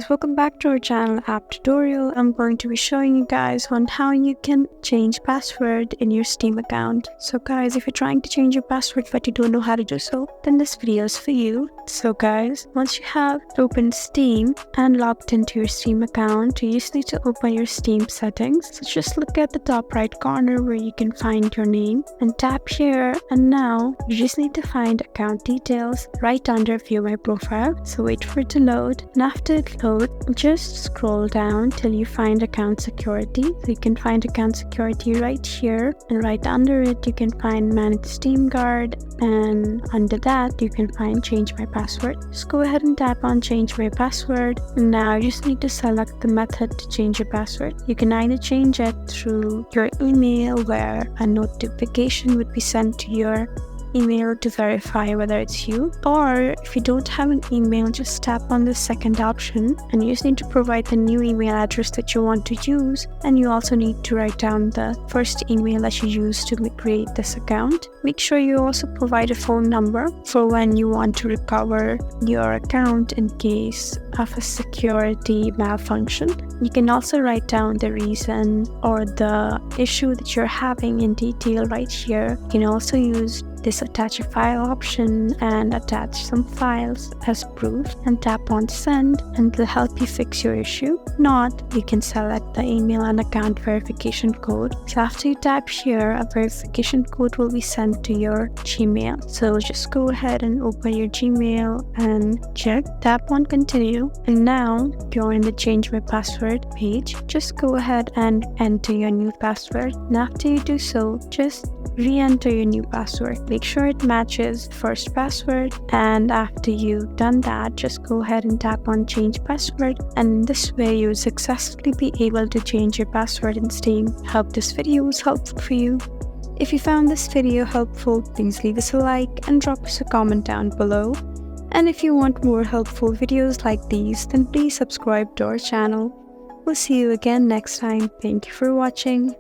Welcome back to our channel app tutorial. I'm going to be showing you guys on how you can change password in your Steam account. So guys, if you're trying to change your password but you don't know how to do so, then this video is for you. So guys, once you have opened Steam and logged into your Steam account, you just need to open your Steam settings. So just look at the top right corner where you can find your name and tap here, and now you just need to find account details right under view my profile. So wait for it to load, and after it loads, just scroll down till you find account security. So you can find account security right here, and right under it you can find manage Steam guard, and under that you can find change my password. Just go ahead and tap on change my password, and now you just need to select the method to change your password. You can either change it through your email, where a notification would be sent to your email to verify whether it's you, or if you don't have an email, just tap on the second option and you just need to provide the new email address that you want to use, and you also need to write down the first email that you used to create this account. Make sure you also provide a phone number for when you want to recover your account in case of a security malfunction. You can also write down the reason or the issue that you're having in detail right here. You can also use this attach a file option and attach some files as proof and tap on send, and it'll help you fix your issue. If not, you can select the email and account verification code. So after you tap here, a verification code will be sent to your Gmail. So just go ahead and open your Gmail and check, tap on continue, and now you're in the change my password page. Just go ahead and enter your new password, and after you do so, just re-enter your new password. Make sure it matches the first password, and after you've done that, just go ahead and tap on change password, and this way you'll successfully be able to change your password in Steam. Hope this video was helpful for you. If you found this video helpful, please leave us a like and drop us a comment down below. And if you want more helpful videos like these, then please subscribe to our channel. We'll see you again next time. Thank you for watching.